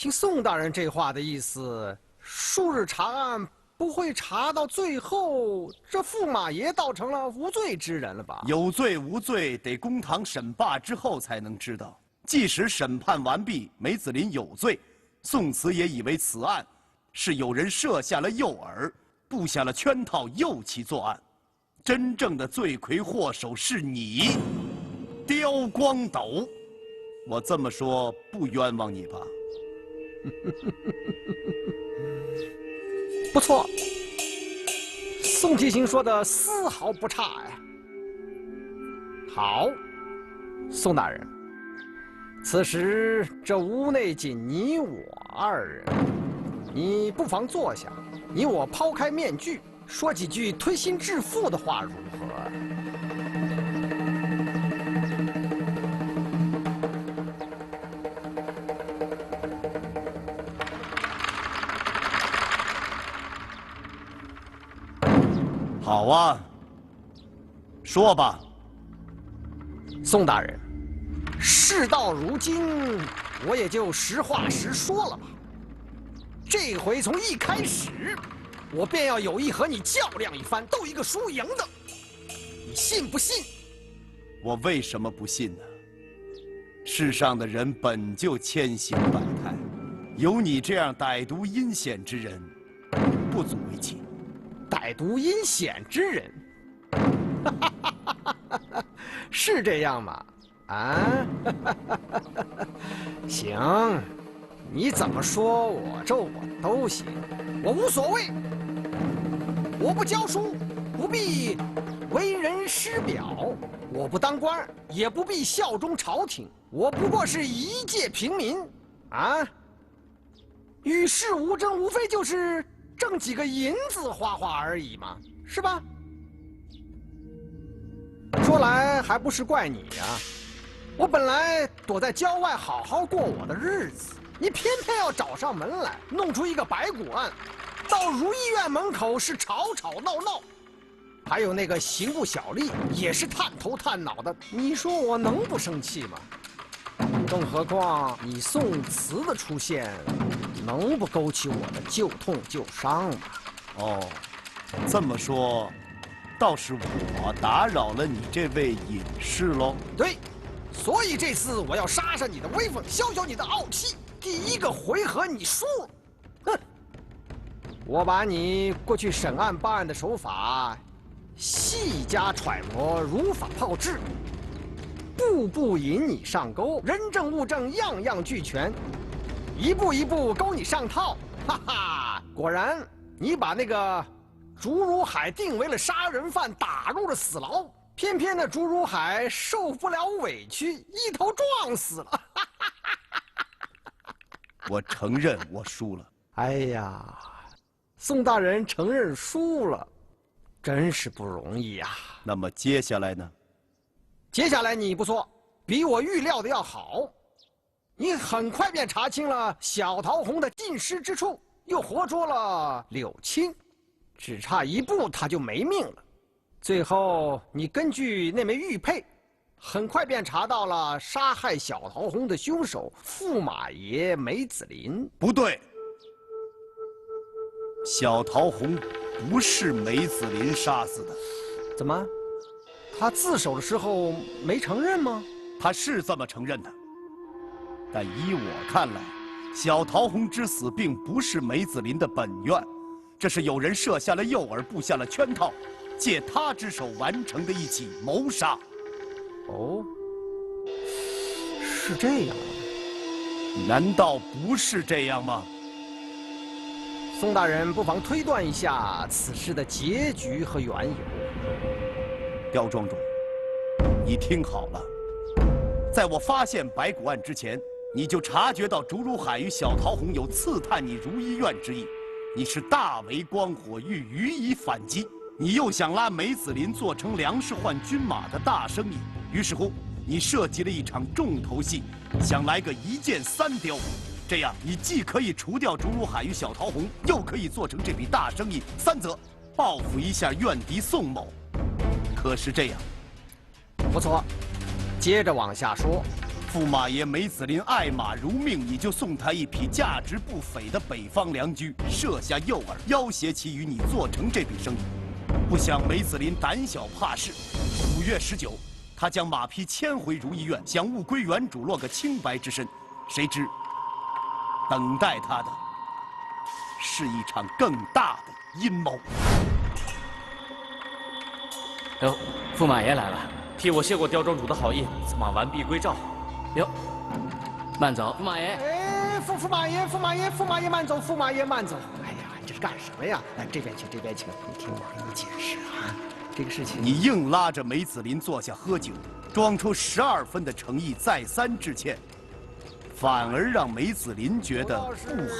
听宋大人这话的意思，数日查案不会查到最后，这驸马爷倒成了无罪之人了吧？有罪无罪，得公堂审罢之后才能知道。即使审判完毕，梅子林有罪，宋慈也以为此案是有人设下了诱饵，布下了圈套，诱其作案。真正的罪魁祸首是你，刁光斗。我这么说不冤枉你吧？不错，宋提刑说的丝毫不差呀。好，宋大人，此时这屋内仅你我二人，你不妨坐下，你我抛开面具，说几句推心置腹的话，如何？好啊，说吧。宋大人，事到如今，我也就实话实说了吧。这回从一开始，我便要有意和你较量一番，斗一个输赢的，你信不信？我为什么不信呢？世上的人本就千形百态，有你这样歹毒阴险之人，不足为奇。歹毒阴险之人，是这样吗？啊，行，你怎么说我咒我都行，我无所谓。我不教书，不必为人师表；我不当官，也不必效忠朝廷。我不过是一介平民，啊，与世无争，无非就是挣几个银子花花而已嘛，是吧？说来还不是怪你呀，我本来躲在郊外好好过我的日子，你偏偏要找上门来，弄出一个白骨案，到如意院门口是吵吵闹闹，还有那个刑部小吏也是探头探脑的，你说我能不生气吗？更何况你宋慈的出现，能不勾起我的旧痛旧伤吗？哦，这么说，倒是我打扰了你这位隐士喽。对，所以这次我要杀杀你的威风，消消你的傲气。第一个回合你输了，哼！我把你过去审案办案的手法细加揣摩，如法炮制，步步引你上钩，人证物证样样俱全，一步一步勾你上套。哈哈，果然你把那个竹如海定为了杀人犯，打入了死牢。偏偏那竹如海受不了委屈，一头撞死了。我承认我输了。哎呀，宋大人承认输了，真是不容易呀。那么接下来呢？接下来你不错，比我预料的要好。你很快便查清了小桃红的尽失之处，又活捉了柳青，只差一步他就没命了。最后，你根据那枚玉佩，很快便查到了杀害小桃红的凶手驸马爷梅子林。不对，小桃红不是梅子林杀死的。怎么？他自首的时候没承认吗？他是这么承认的，但依我看来，小桃红之死并不是梅子林的本愿，这是有人设下了诱饵，布下了圈套，借他之手完成的一起谋杀。哦，是这样吗？难道不是这样吗？宋大人不妨推断一下此事的结局和缘由。刁庄主，你听好了，在我发现白骨案之前，你就察觉到竹如海与小桃红有刺探你如意院之意，你是大为光火，欲予以反击。你又想拉梅子林做成粮食换军马的大生意，于是乎，你设计了一场重头戏，想来个一箭三雕。这样，你既可以除掉竹如海与小桃红，又可以做成这笔大生意，三则报复一下怨敌宋某。可是这样，不错，接着往下说。驸马爷梅子林爱马如命，你就送他一匹价值不菲的北方良驹，设下诱饵，要挟其与你做成这笔生意。不想梅子林胆小怕事，5月19，他将马匹牵回如意院，想物归原主，落个清白之身。谁知，等待他的是一场更大的阴谋。哟，驸马爷来了，替我谢过刁庄主的好意，此马完璧归赵。哟，慢走，驸马爷。哎，驸马爷，慢走，驸马爷慢走。哎呀，你这是干什么呀？来，这边请，这边请。你听我给你解释啊，这个事情。你硬拉着梅子林坐下喝酒，装出12分的诚意，再三致歉，反而让梅子林觉得不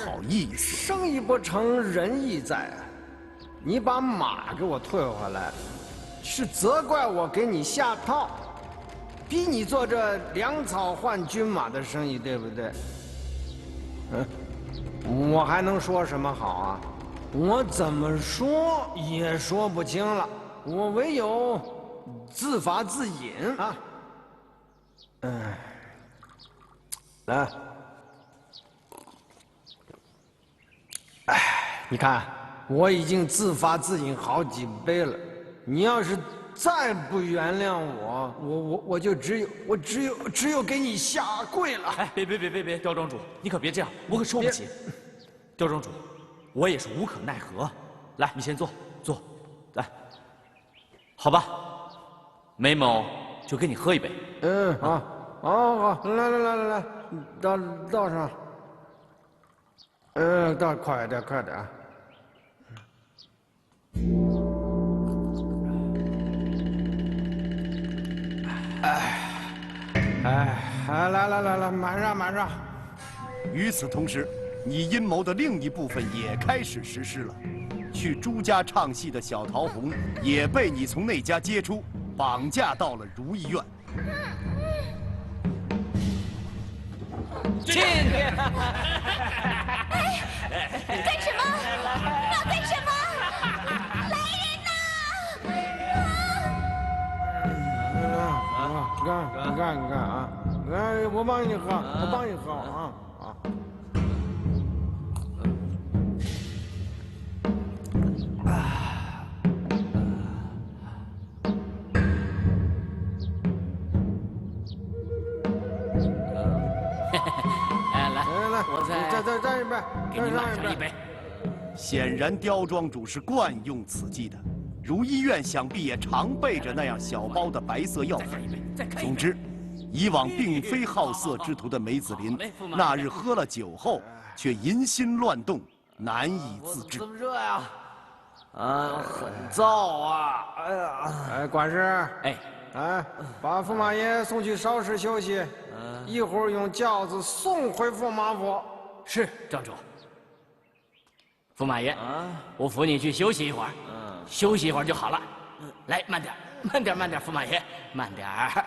好意思。生意不成仁义在，你把马给我退回来，是责怪我给你下套。逼你做这粮草换军马的生意，对不对？我还能说什么好啊？我怎么说也说不清了，我唯有自罚自饮啊。来，你看，我已经自罚自饮好几杯了，你要是再不原谅我就只有给你下跪了。哎，别，刁庄主，你可别这样，我可受不起。刁庄主，我也是无可奈何。来，你先坐，来，好吧，梅某就跟你喝一杯。好，来，倒上。倒快点啊。来，满上。与此同时，你阴谋的另一部分也开始实施了。去朱家唱戏的小桃红也被你从那家接出，绑架到了如意院。进去！干什么？要干什么？来人呐！干啊！来，我帮你喝啊！来，我再一杯，给你满上一杯。显然，刁庄主是惯用此计的。如意院想必也常备着那样小包的白色药粉。总之，以往并非好色之徒的梅子林，那日喝了酒后，却淫心乱动，难以自制。怎么热呀？很燥啊！哎，管事。把驸马爷送去稍事休息，一会儿用轿子送回驸马府。是，庄主。驸马爷，我扶你去休息一会儿，休息一会儿就好了。来，慢点，驸马爷，慢点儿。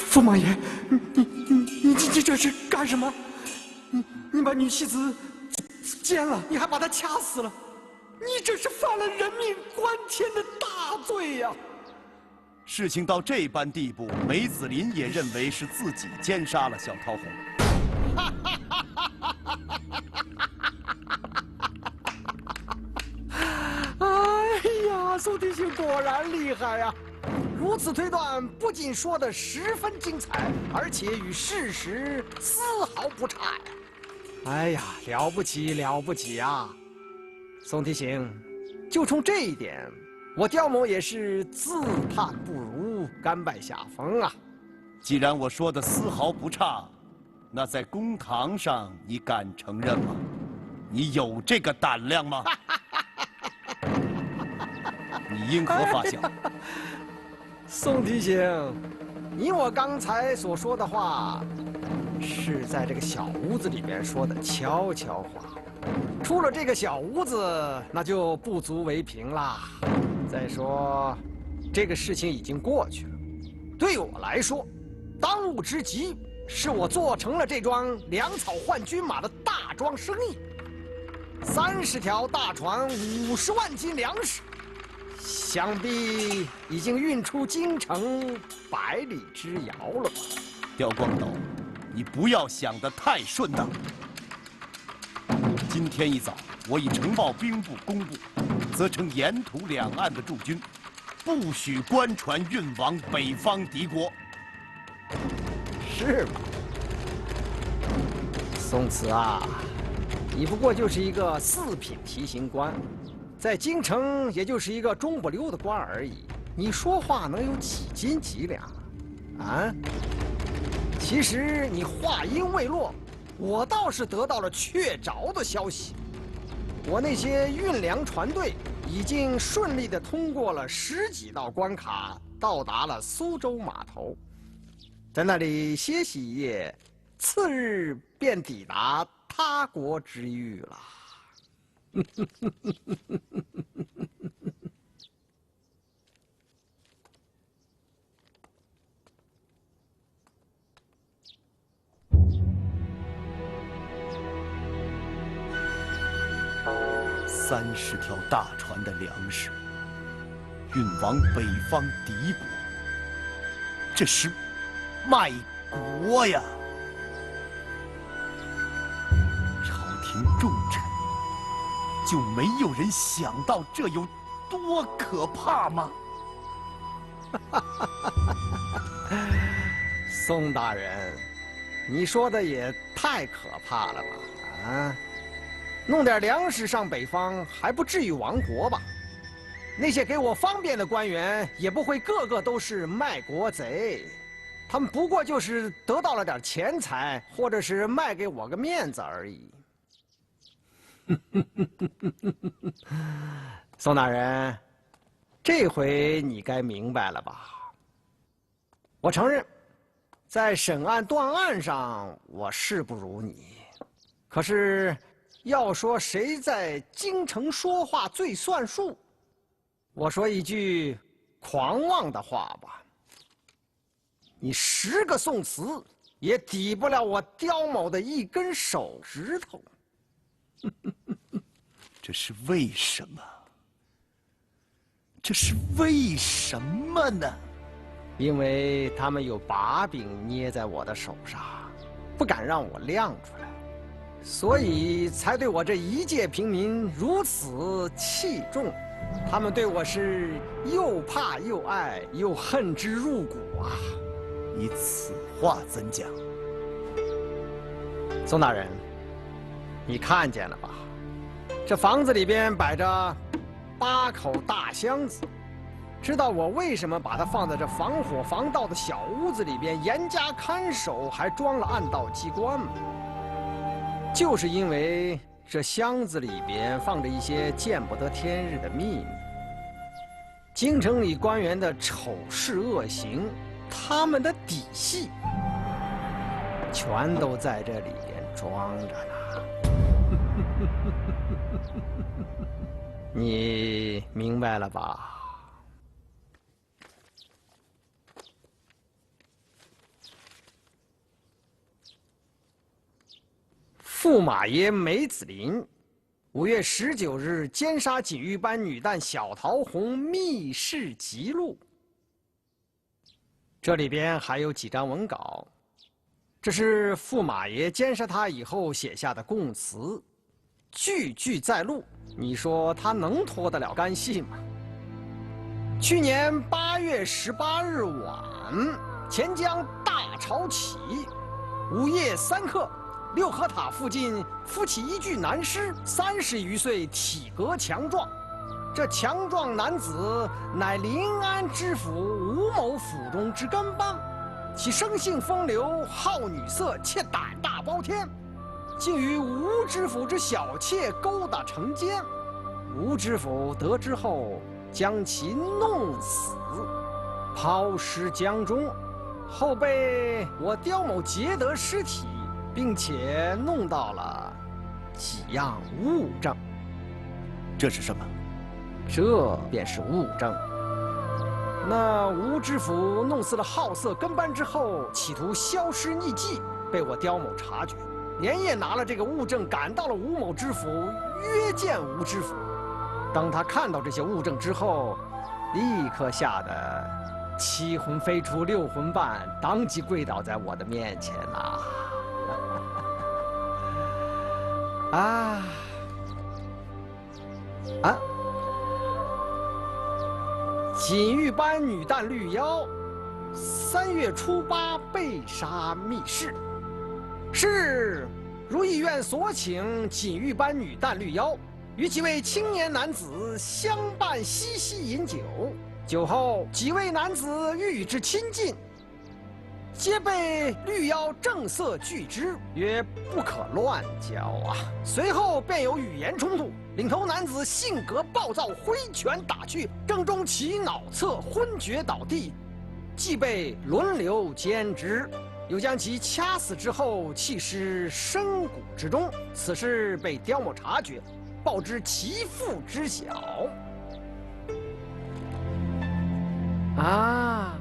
驸马爷，你这是干什么？你把女戏子奸了，你还把她掐死了，你这是犯了人命关天的大罪呀！事情到这般地步，梅子林也认为是自己奸杀了小桃红。哎呀，宋弟兄果然厉害呀！如此推断，不仅说得十分精彩，而且与事实丝毫不差呀！哎呀，了不起了不起啊！宋弟兄，就冲这一点，我刁某也是自叹不如，甘拜下风啊！既然我说的丝毫不差，那在公堂上你敢承认吗？你有这个胆量吗？你因何发笑？宋弟兄，你我刚才所说的话，是在这个小屋子里边说的悄悄话。出了这个小屋子，那就不足为凭啦。再说，这个事情已经过去了。对我来说，当务之急是我做成了这桩粮草换军马的大桩生意，30条大船，50万斤粮食。想必已经运出京城100里之遥了吧？刁光斗，你不要想得太顺当。今天一早，我已呈报兵部、工部，责成沿途两岸的驻军，不许官船运往北方敌国。是吗？宋慈啊，你不过就是一个4品提刑官。在京城，也就是一个中不溜的官而已。你说话能有几斤几两啊？其实你话音未落，我倒是得到了确凿的消息。我那些运粮船队已经顺利地通过了10几道关卡，到达了苏州码头，在那里歇息一夜，次日便抵达他国之域了。30条大船的粮食运往北方敌国，这是卖国呀！朝廷重臣就没有人想到这有多可怕吗？宋大人，你说的也太可怕了吧？啊，弄点粮食上北方，还不至于亡国吧？那些给我方便的官员，也不会个个都是卖国贼，他们不过就是得到了点钱财，或者是卖给我个面子而已。宋大人，这回你该明白了吧？我承认，在审案断案上我是不如你，可是要说谁在京城说话最算数，我说一句狂妄的话吧，你10个宋慈也抵不了我刁某的一根手指头。这是为什么？这是为什么呢？因为他们有把柄捏在我的手上，不敢让我亮出来，所以才对我这一介平民如此器重。他们对我是又怕又爱，又恨之入骨啊！你此话怎讲？宋大人，你看见了吧？这房子里边摆着8口大箱子，知道我为什么把它放在这防火防盗的小屋子里边，严加看守，还装了暗道机关吗？就是因为这箱子里边放着一些见不得天日的秘密，京城里官员的丑事恶行，他们的底细，全都在这里边装着呢。你明白了吧？驸马爷梅子林5月19日奸杀锦玉班女旦小桃红密室辑录，这里边还有几张文稿，这是驸马爷监视他以后写下的供词，句句在录。你说他能脱得了干系吗？去年8月18日晚，钱江大潮起，午夜3刻，六合塔附近浮起一具男尸，30余岁，体格强壮。这强壮男子乃临安知府吴某府中之跟班，其生性风流，好女色，且胆大包天，竟与吴知府之小妾勾搭成奸。吴知府得知后，将其弄死，抛尸江中，后被我刁某劫得尸体，并且弄到了几样物证。这是什么？这便是物证。那吴知府弄死了好色跟班之后，企图消失匿迹，被我刁某察觉，连夜拿了这个物证赶到了吴某知府，约见吴知府。当他看到这些物证之后，立刻吓得7魂飞出6魂半，当即跪倒在我的面前呐！锦玉班女旦绿妖，3月初8被杀密室。是如意院所请锦玉班女旦绿妖与几位青年男子相伴嬉戏饮酒，酒后几位男子欲与之亲近，皆被绿妖正色拒之，曰不可乱交啊。随后便有语言冲突，领头男子性格暴躁，挥拳打去，正中其脑侧，昏厥倒地，即被轮流监之，又将其掐死之后弃尸深谷之中。此事被刁某察觉，报知其父知晓。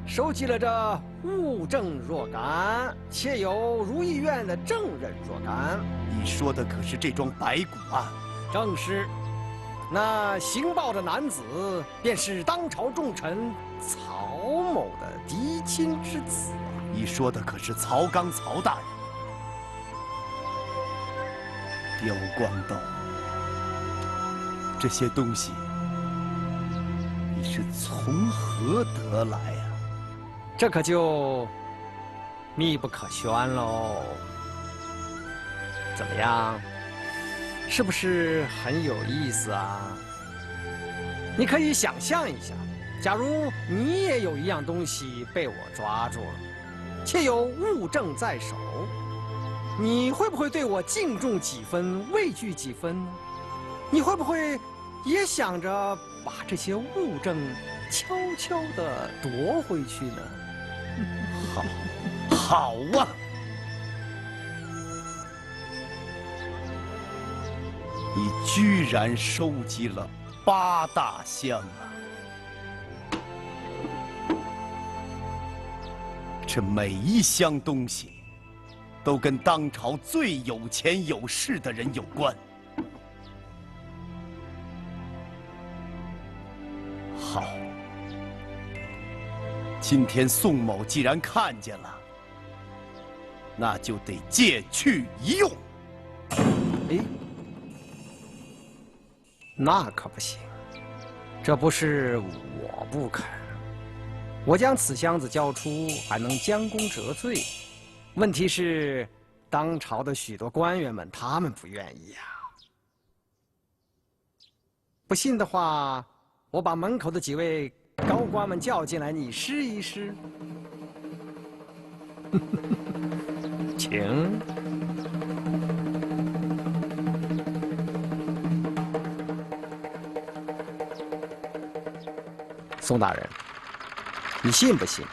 收集了这物证若干，且有如意院的证人若干。你说的可是这桩白骨啊？正是。那行报的男子，便是当朝重臣曹某的嫡亲之子啊。你说的可是曹刚曹大人？刁光道，这些东西你是从何得来呀？这可就密不可宣喽。怎么样，是不是很有意思啊？你可以想象一下，假如你也有一样东西被我抓住了，且有物证在手，你会不会对我敬重几分，畏惧几分呢？你会不会也想着把这些物证悄悄地夺回去呢？好啊！你居然收集了8大箱啊！这每一箱东西都跟当朝最有钱有势的人有关。好，今天宋某既然看见了，那就得借去一用。哎，那可不行，这不是我不肯。我将此箱子交出，还能将功折罪。问题是，当朝的许多官员们，他们不愿意呀。不信的话，我把门口的几位高官们叫进来，你试一试。请。宋大人，你信不信？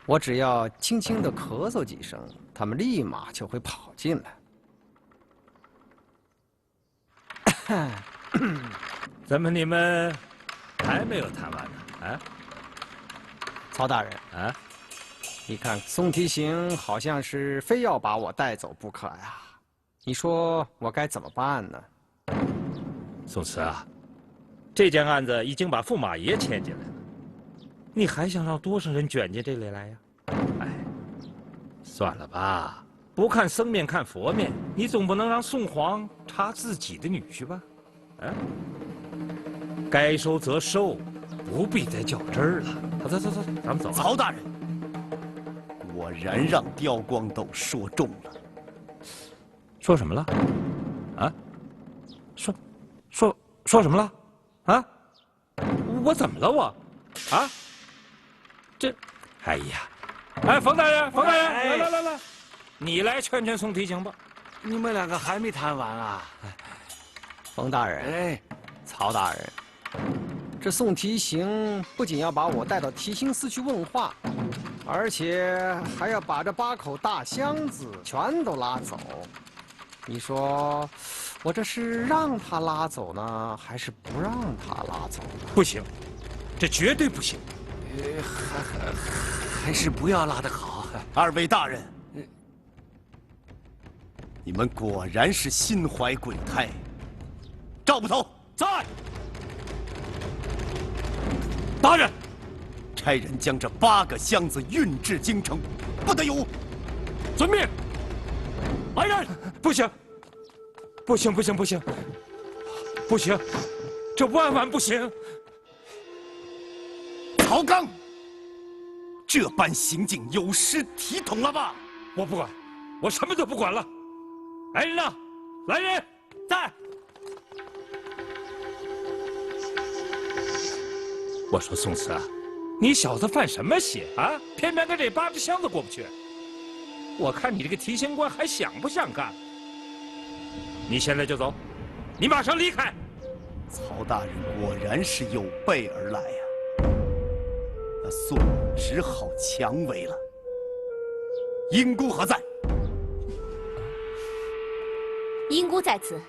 我只要轻轻地咳嗽几声，他们立马就会跑进来。怎么你们还没有谈完呢？啊，曹大人啊，你看宋提刑好像是非要把我带走不可呀，你说我该怎么办呢？宋慈啊，这件案子已经把驸马爷牵进来了，你还想让多少人卷进这里来呀？哎，算了吧，不看僧面看佛面，你总不能让宋皇插自己的女婿吧？啊，该收则收，不必再较真儿了。走，咱们走。曹大人，果然让刁光斗说中了。说什么了？啊？说什么了？啊？我怎么了我？啊？这，哎呀，哎，冯大人，来，你来劝劝宋提刑吧。你们两个还没谈完啊？冯大人，哎，曹大人，这宋提刑不仅要把我带到提刑司去问话，而且还要把这8口大箱子全都拉走。你说，我这是让他拉走呢，还是不让他拉走呢？不行，这绝对不行。还是不要拉得好。二位大人，你们果然是心怀鬼胎。赵捕头在。大人，差人将这8个箱子运至京城，不得有误。遵命。来人！不行，这万万不行！曹刚，这般行径有失体统了吧？我不管，我什么都不管了。来人呐！来人，在！我说宋慈啊，你小子犯什么邪啊？偏偏跟这8个箱子过不去。我看你这个提刑官还想不想干？你现在就走，你马上离开。曹大人果然是有备而来呀，那宋只好强为了。英姑何在？英姑在此。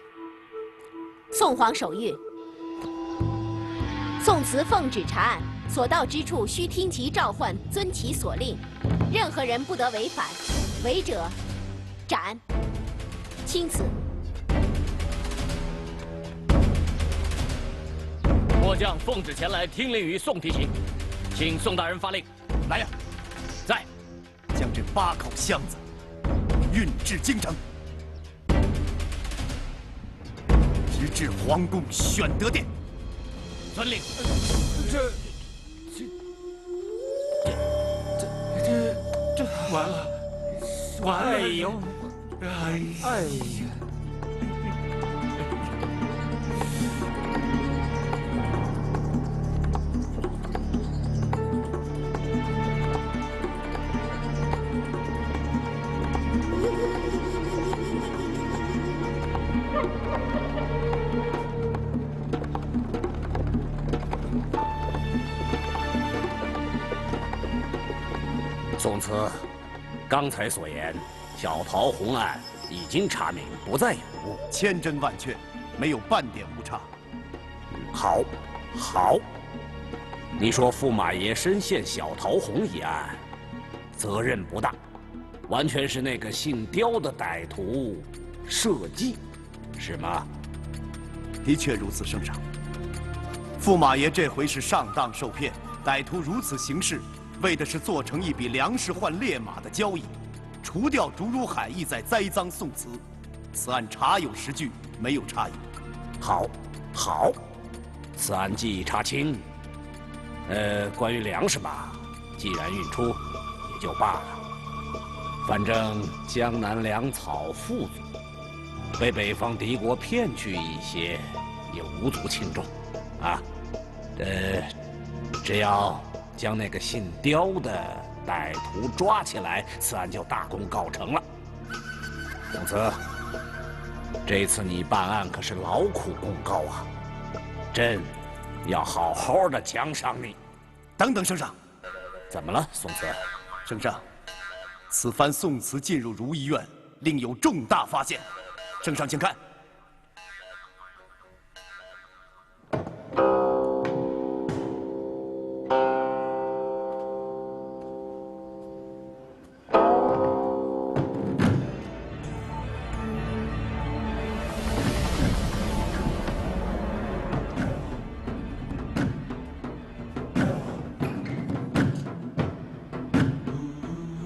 宋皇守谕，宋慈奉旨查案，所到之处须听其召唤，遵其所令，任何人不得违反，违者斩。钦此。末将奉旨前来听令于宋提刑，请宋大人发令。来呀，在。将这8口箱子运至京城，直至皇宫宣德殿。遵令。这完了，完了！哎呦，哎呀！宋慈，刚才所言，小桃红案已经查明，不再有误，千真万确，没有半点误差。好，好。你说驸马爷深陷小桃红一案，责任不大，完全是那个姓刁的歹徒设计，是吗？的确如此，圣上。驸马爷这回是上当受骗，歹徒如此行事，为的是做成一笔粮食换烈马的交易，除掉竹如海意在栽赃宋慈。此案查有实据，没有差异。好，好，此案既已查清。关于粮食吧，既然运出，也就罢了。反正江南粮草富足，被北方敌国骗去一些，也无足轻重，啊。只要将那个姓刁的歹徒抓起来，此案就大功告成了。宋慈，这次你办案可是劳苦功高啊，朕要好好的奖赏你。等等，圣上，怎么了，宋慈？圣上，此番宋慈进入如意院，另有重大发现。圣上，请看。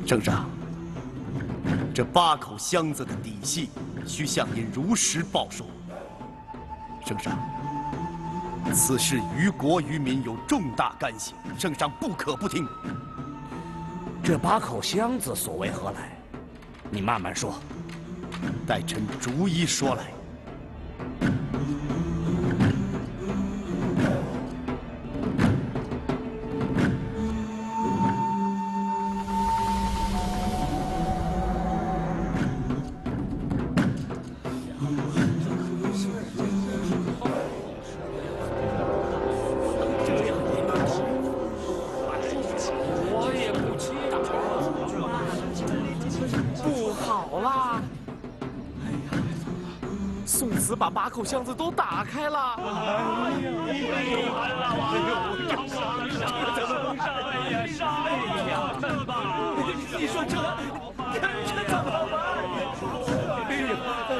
圣上，这8口箱子的底细，需向您如实报说。圣上，此事于国于民有重大干系，圣上不可不听。这8口箱子所为何来？你慢慢说，待臣逐一说来。宋慈把8口箱子都打开了。你说这怎么办？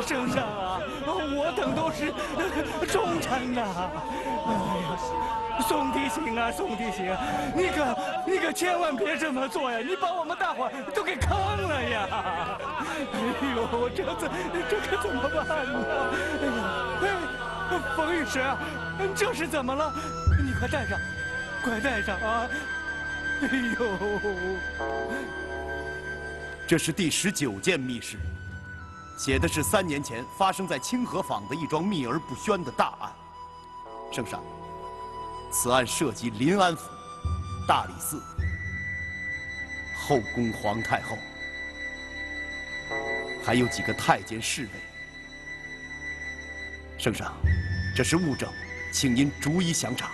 圣上啊，我等都是忠臣呐。宋帝醒啊，宋帝醒！你可千万别这么做呀！你把我们大伙儿都给坑了呀！哎呦，这可怎么办呢？哎呀，冯御史，这是怎么了？你快带上，快带上啊！哎呦，这是第19件密事，写的是3年前发生在清河坊的一桩秘而不宣的大案。圣上，此案涉及临安府、大理寺、后宫皇太后，还有几个太监侍卫。圣上，这是物证，请您逐一详查。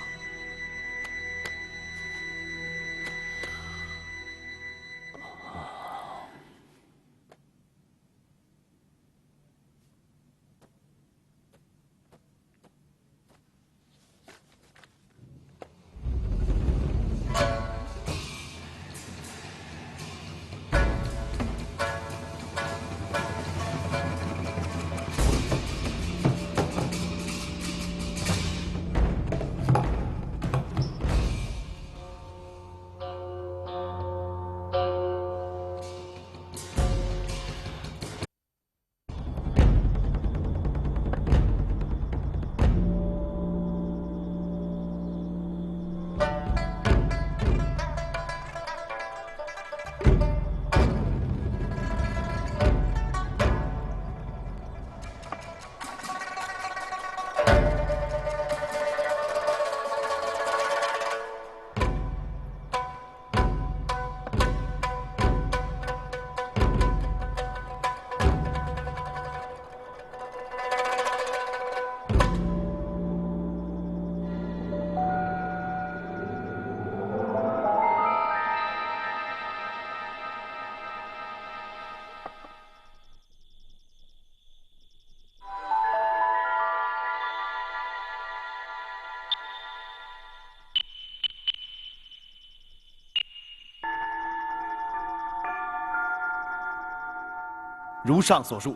如上所述，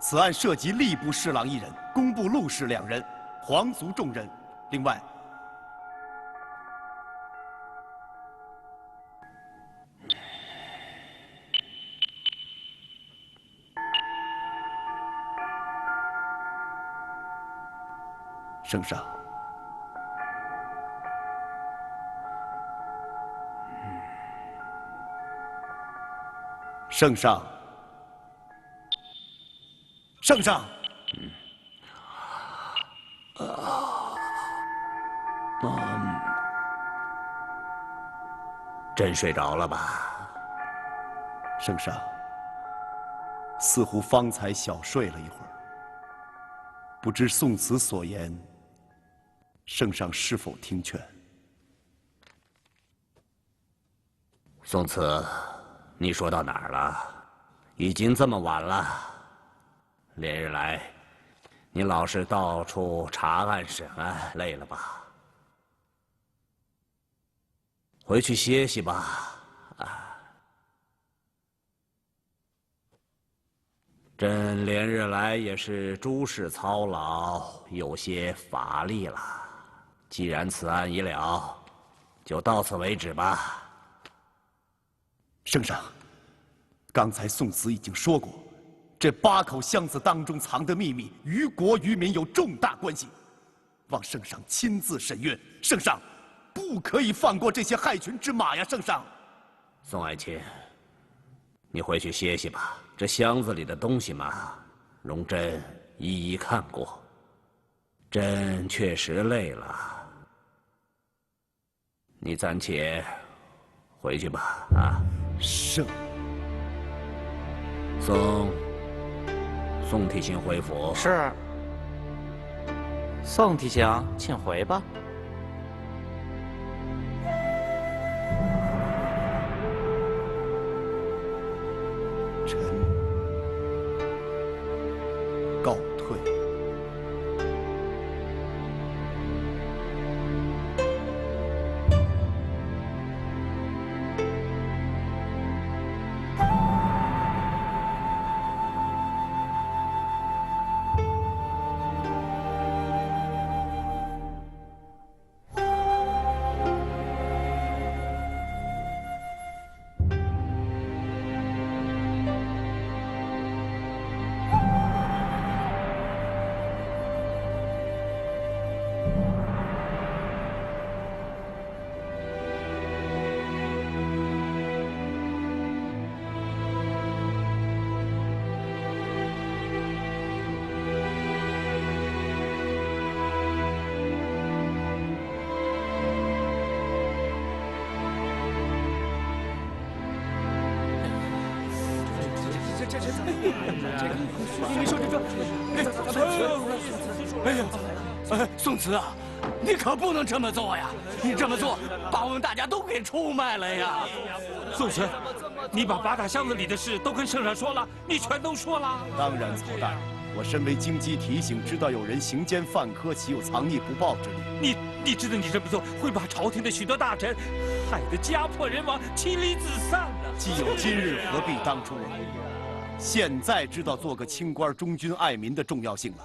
此案涉及吏部侍郎1人，工部录事2人，皇族重任。另外，圣上，圣上。圣上，真睡着了吧？圣上，似乎方才小睡了一会儿，不知宋慈所言，圣上是否听劝？宋慈，你说到哪儿了？已经这么晚了。连日来，你老是到处查案审案，累了吧？回去歇息吧。朕连日来也是诸事操劳，有些乏力了。既然此案已了，就到此为止吧。圣上，刚才宋子已经说过，这8口箱子当中藏的秘密与国与民有重大关系，望圣上亲自审阅。圣上不可以放过这些害群之马呀！圣上，宋爱卿，你回去歇息吧。这箱子里的东西嘛，容朕一一看过，朕确实累了。你暂且回去吧。啊，圣。宋提刑回府。是。宋提刑，请回吧。臣告退。哎呀，宋慈啊，你可不能这么做呀！你这么做，把我们大家都给出卖了呀！宋慈，你把8大箱子里的事都跟圣上说了，你全都说了。当然，曹大人，我身为京畿提刑，知道有人行奸犯科，岂有藏匿不报之理？你知道你这么做会把朝廷的许多大臣害得家破人亡、妻离子散呢。既有今日，何必当初啊？现在知道做个清官忠君爱民的重要性了。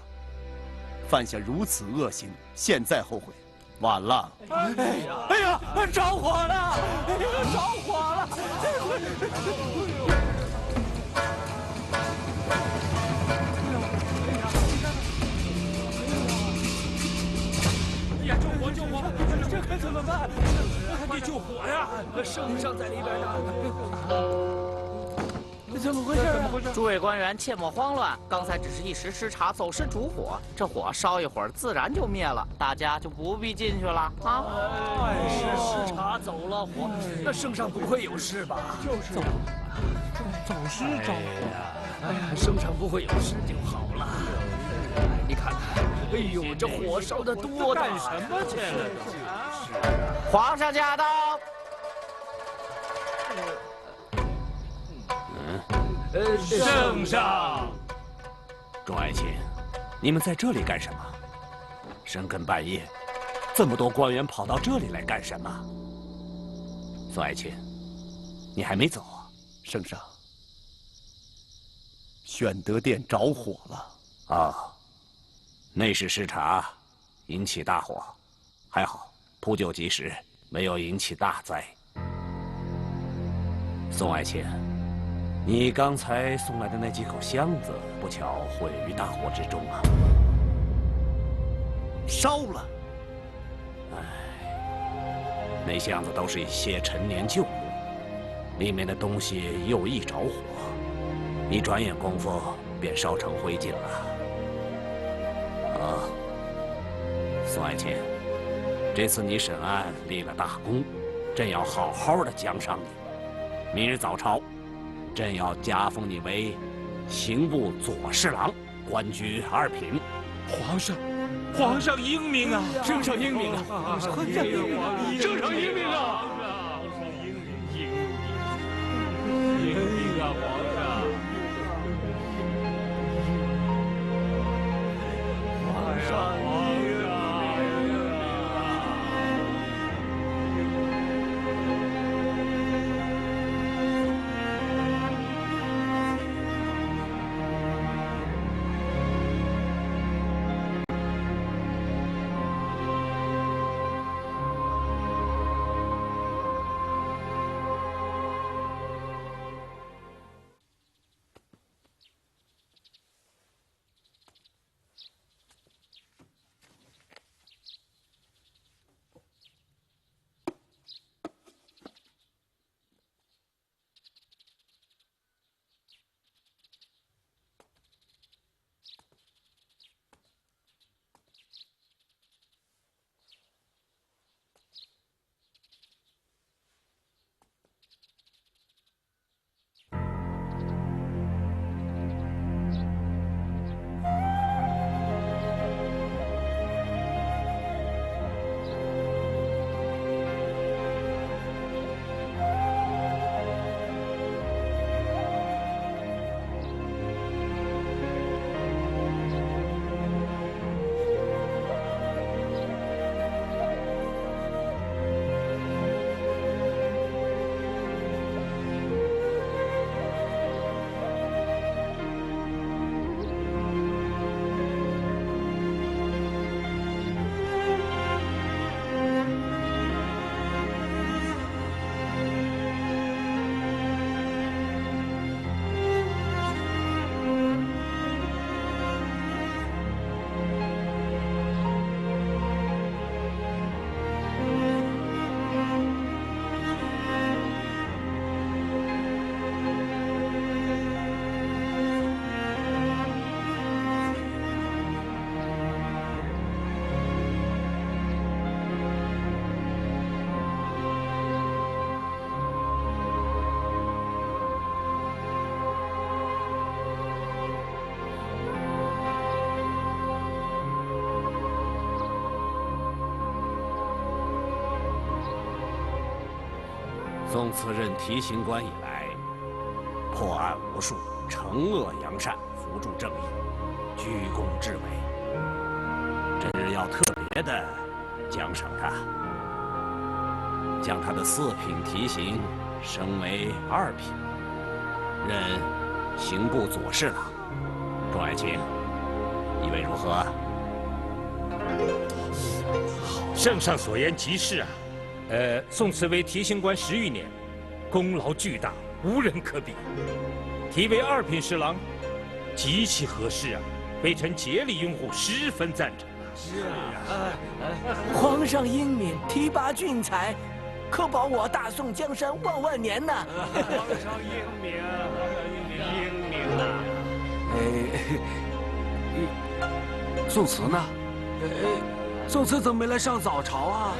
犯下如此恶行，现在后悔，晚了。哎呀，着火了！着火了！呀，救火！救火！这可怎么办？还得救火呀！圣上在里边呢。怎么回事啊？诸位官员切莫慌乱，刚才只是一时失察，走失烛火，这火烧一会儿自然就灭了，大家就不必进去了啊。是失察走了火，那圣上不会有事吧？就是走失着火。哎呀，圣上不会有事就好了。你看看，哎呦，这火烧得多大！干什么去了？皇上驾到！圣上，众爱卿，你们在这里干什么？深更半夜，这么多官员跑到这里来干什么？宋爱卿，你还没走啊？圣上，宣德殿着火了。啊，内侍失察，引起大火，还好扑救及时，没有引起大灾。宋爱卿，你刚才送来的那几口箱子，不巧毁于大火之中啊！烧了。唉，那箱子都是一些陈年旧物，里面的东西又易着火，一转眼功夫便烧成灰烬了。啊，宋爱卿，这次你审案立了大功，朕要好好的奖赏你。明日早朝，朕要加封你为刑部左侍郎，官居2品。皇上英明啊！圣上英明啊！圣上英明啊！英明啊，皇上！宋慈任提刑官以来，破案无数，惩恶扬善，扶助正义，居功至伟。这日要特别的奖赏他，将他的4品提刑升为2品，任刑部左侍郎。众爱卿，以为如何？圣上所言极是啊。宋慈为提刑官10余年，功劳巨大，无人可比。提为2品侍郎，极其合适啊！微臣竭力拥护，十分赞成。是啊，皇上英明，提拔俊才，可保我大宋江山万万年呐！皇上英明，英明啊！宋慈呢？宋慈怎么没来上早朝啊？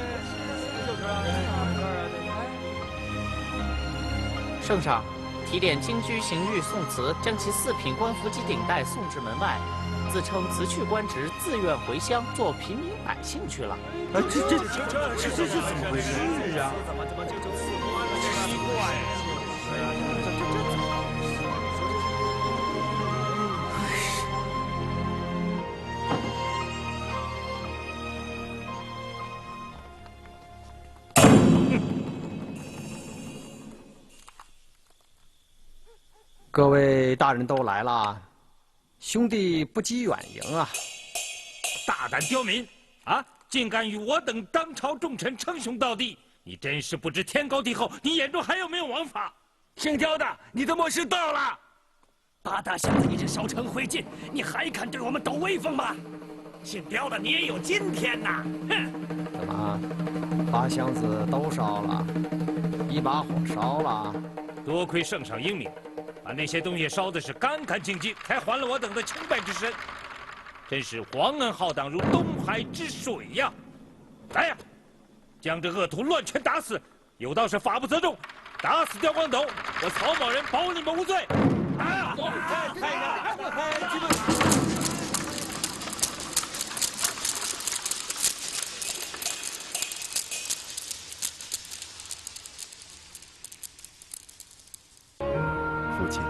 圣上，提点京居刑狱宋慈将其4品官服及顶戴送至门外，自称辞去官职，自愿回乡做平民百姓去了。这怎么回事啊？怎么就辞官了？奇怪呀！各位大人都来了，兄弟不及远迎啊！大胆刁民啊！竟敢与我等当朝重臣称兄道弟，你真是不知天高地厚！你眼中还有没有王法？姓刁的，你的末世到了！八大祥子，你这烧成灰烬，你还敢对我们抖威风吗？姓刁的，你也有今天呐！哼！怎么，把箱子都烧了，一把火烧了？多亏圣上英明，把那些东西烧的是干干净净，才还了我等的清白之身。真是皇恩浩荡如东海之水呀！来呀，将这恶徒乱拳打死！有道是法不责众，打死刁光斗，我曹某人保你们无罪！啊！父亲，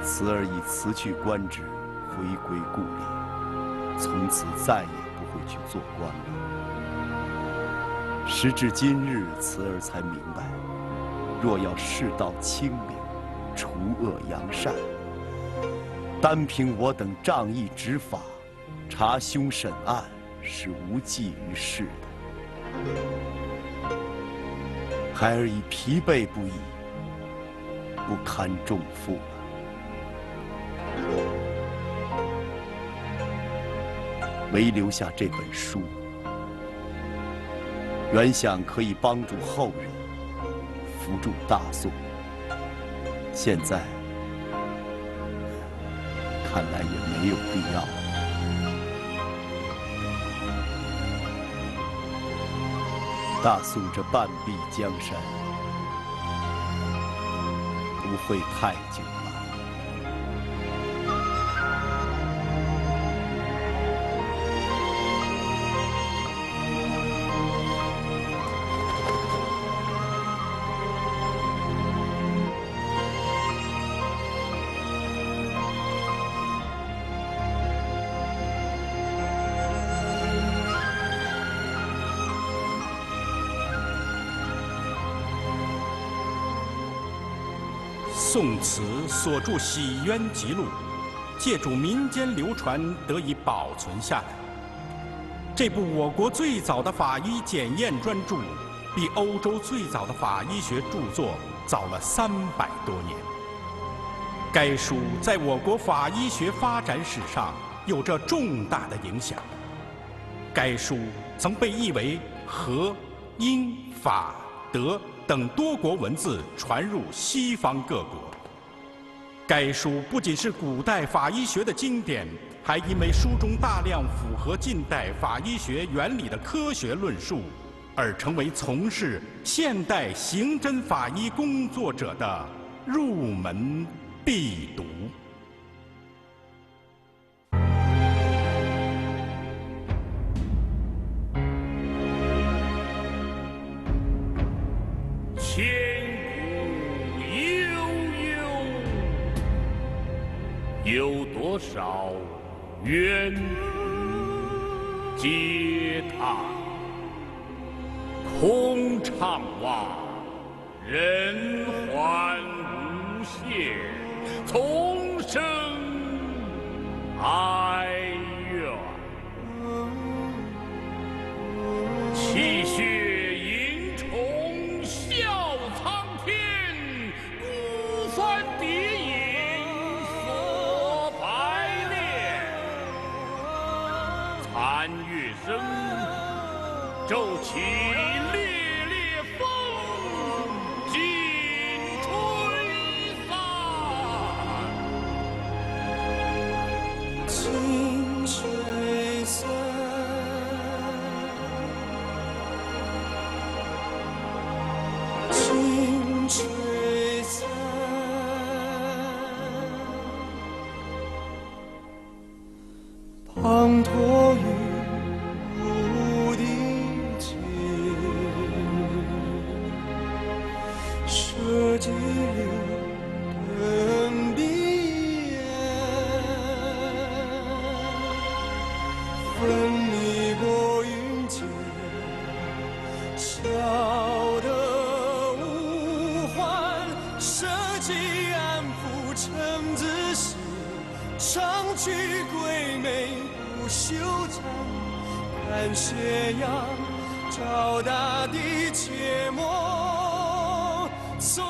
慈儿已辞去官职，回归故里，从此再也不会去做官了。时至今日，慈儿才明白，若要世道清明，除恶扬善，单凭我等仗义执法、查凶审案是无济于事的。孩儿已疲惫不已，不堪重负了。唯留下这本书，原想可以帮助后人，扶助大宋。现在看来也没有必要了。大宋这半壁江山不会太久了。宋慈所著《洗冤集录》，借助民间流传得以保存下来。这部我国最早的法医检验专著，比欧洲最早的法医学著作早了300多年。该书在我国法医学发展史上有着重大的影响。该书曾被译为荷、英、法、德等多国文字传入西方各国。该书不仅是古代法医学的经典，还因为书中大量符合近代法医学原理的科学论述，而成为从事现代刑侦法医工作者的入门必读。千有多少冤嗟叹，空怅望人寰无限，从生哀怨，泣血银虫笑苍天，孤帆蝶影锁白练，残月生，骤起烈烈风，尽吹散。尽吹散。尽吹散。滂沱于无地间，舍己流登彼岸，分你过云间，笑得无欢，舍己安抚臣子心，长驱鬼魅不休战，看斜阳照大地，切莫纵